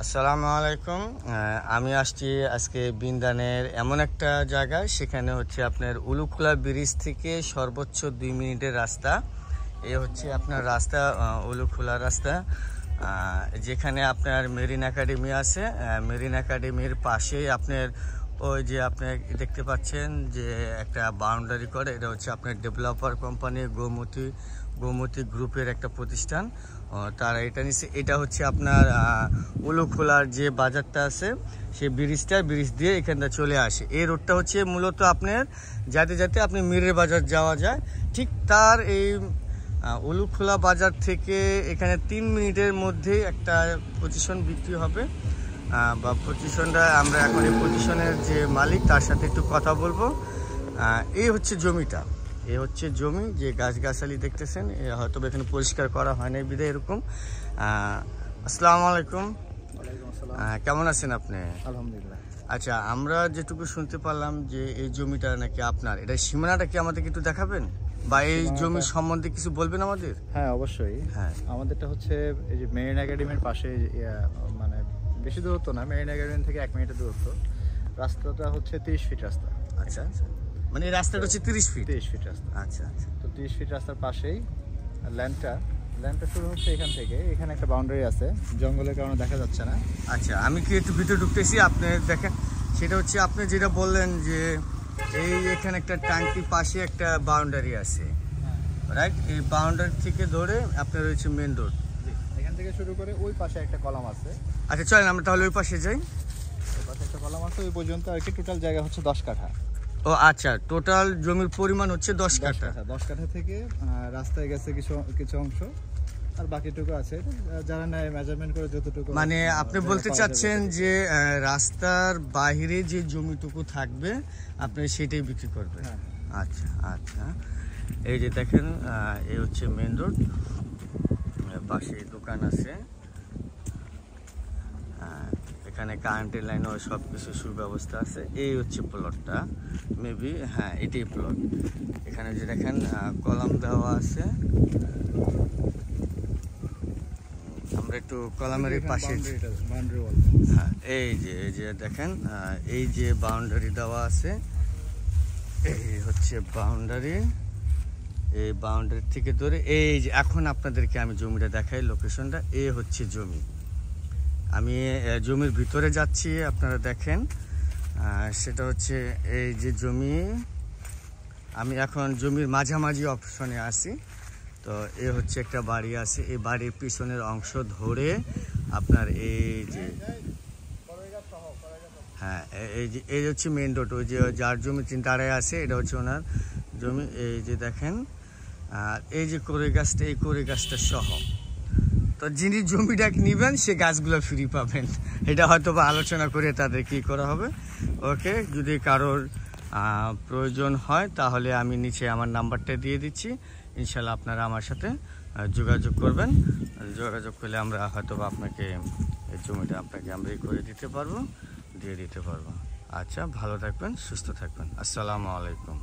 আসসালামু আলাইকুম। আমি আসছি আজকে বিন্দানের এমন একটা জায়গায়, সেখানে হচ্ছে আপনার উলুখোলা ব্রিজ থেকে সর্বোচ্চ 2 মিনিটের রাস্তা। এ হচ্ছে আপনার রাস্তা, উলুখোলা রাস্তা, যেখানে আপনার মেরিন একাডেমি আছে। মেরিন একাডেমির পাশেই আপনার ওই যে আপনি দেখতে পাচ্ছেন যে একটা বাউন্ডারি করে, এটা হচ্ছে আপনার ডেভেলপার কোম্পানি গোমতী গ্রুপের একটা প্রতিষ্ঠান। তারা এটা নিচ্ছে। এটা হচ্ছে আপনার উলুখোলার যে বাজারটা আছে, সেই ব্রিজ দিয়ে এখানটা চলে আসে। এই রোডটা হচ্ছে মূলত আপনার যাতে আপনি মিরের বাজার যাওয়া যায়, ঠিক তার এই উলুখোলা বাজার থেকে এখানে 3 মিনিটের মধ্যে একটা পজিশন বিক্রি হবে। বা পজিশনটা আমরা এখন এই পজিশনের যে মালিক তার সাথে একটু কথা বলবো। এই হচ্ছে জমিটা, এ হচ্ছে জমি, যে গাছগাছালি দেখতেছেন, হয়তো এখানে পরিষ্কার করা হয় না বিধায় এরকম। আসসালামু আলাইকুম। কেমন আছেন আপনি? আলহামদুলিল্লাহ। আচ্ছা, আমরা যেটুকু শুনতে পারলাম যে এই জমিটা নাকি আপনার, এটা সীমানাটা কি আমাদেরকে একটু দেখাবেন বা এই জমি সম্বন্ধে কিছু বলবেন আমাদের? হ্যাঁ, অবশ্যই। হ্যাঁ, আমাদেরটা হচ্ছে এই যে মেরিন একাডেমির পাশে, মানে বেশি দূরত্ব না, মেরিন একাডেমি থেকে 1 মিনিটের দূরত্ব। রাস্তাটা হচ্ছে 30 ফিট রাস্তা। আচ্ছা, মানে এই রাস্তাটা হচ্ছে 30 ফিট? 30 ফিট রাস্তা। আচ্ছা, তো 30 ফিট রাস্তার পাশেই ল্যান্ডটা শুরু হচ্ছে এখান থেকে। এখানে একটা বাউন্ডারি আছে, জঙ্গলের কারণে দেখা যাচ্ছে না। আচ্ছা, আমি কি একটু ভিতরে ঢুকতেছি, আপনি দেখেন। সেটা হচ্ছে আপনি যেটা বললেন যে এখানে একটা ট্যাঙ্কির পাশে একটা বাউন্ডারি আছে, রাইট? এই বাউন্ডারি থেকে ধরে আপনার রয়েছে মেন রোড, এখান থেকে শুরু করে ওই পাশে একটা কলাম আছে। আচ্ছা, চলেন আমরা তাহলে ওই পাশে যাই। ওই পাশে একটা কলাম আছে, ওই পর্যন্ত আর কি। টোটাল জায়গা হচ্ছে 10 কাঠা। ও আচ্ছা, টোটাল জমির পরিমাণ হচ্ছে 10 কাঠা। 10 কাঠা থেকে রাস্তায় গেছে কিছু অংশ, আর বাকিটুকু আছে যারা নেয় মেজারমেন্ট করে যতটুকু। মানে আপনি বলতে চাচ্ছেন যে রাস্তার বাইরে যে জমিটুকু থাকবে আপনি সেটাই বিক্রি করবেন? হ্যাঁ। আচ্ছা আচ্ছা, এই যে দেখেন, এই হচ্ছে মেন রোড, পাশে দোকান আছে, এখানে কারেন্টের লাইন ও সব কিছু সুব্যবস্থা আছে। এই হচ্ছে প্লটটা, মেবি, হ্যাঁ এটাই প্লট। এখানে যে দেখেন কলাম দেওয়া আছে, আমরা একটু কলামের পাশে, হ্যাঁ এই যে দেখেন, এই যে বাউন্ডারি দেওয়া আছে, এই হচ্ছে বাউন্ডারি। এই বাউন্ডারি থেকে ধরে এই যে এখন আপনাদেরকে আমি জমিটা দেখাই, লোকেশনটা। এই হচ্ছে জমি, আমি জমির ভিতরে যাচ্ছি, আপনারা দেখেন। সেটা হচ্ছে এই যে জমি, আমি এখন জমির মাঝামাঝি অপশনে আছি। তো এ হচ্ছে একটা বাড়ি আছে, এই বাড়ির পিছনের অংশ ধরে আপনার এই যে, হ্যাঁ এই হচ্ছে মেন রোড। ওই যে যার জমি দাঁড়ায় আছে, এটা হচ্ছে ওনার জমি। এই যে দেখেন, আর এই যে এই কোরে গাছটা সহ, তো যিনি জমিটা নেবেন সে গাছগুলো ফ্রি পাবেন। এটা হয়তো বা আলোচনা করে তাদের কি করা হবে। ওকে, যদি কারোর প্রয়োজন হয় তাহলে আমি নিচে আমার নাম্বারটা দিয়ে দিচ্ছি, ইনশাল্লাহ আপনারা আমার সাথে যোগাযোগ করবেন। যোগাযোগ করলে আমরা হয়তো বা আপনাকে এই জমিটা আমরা করে দিয়ে দিতে পারবো। আচ্ছা, ভালো থাকবেন, সুস্থ থাকবেন। আসসালামু আলাইকুম।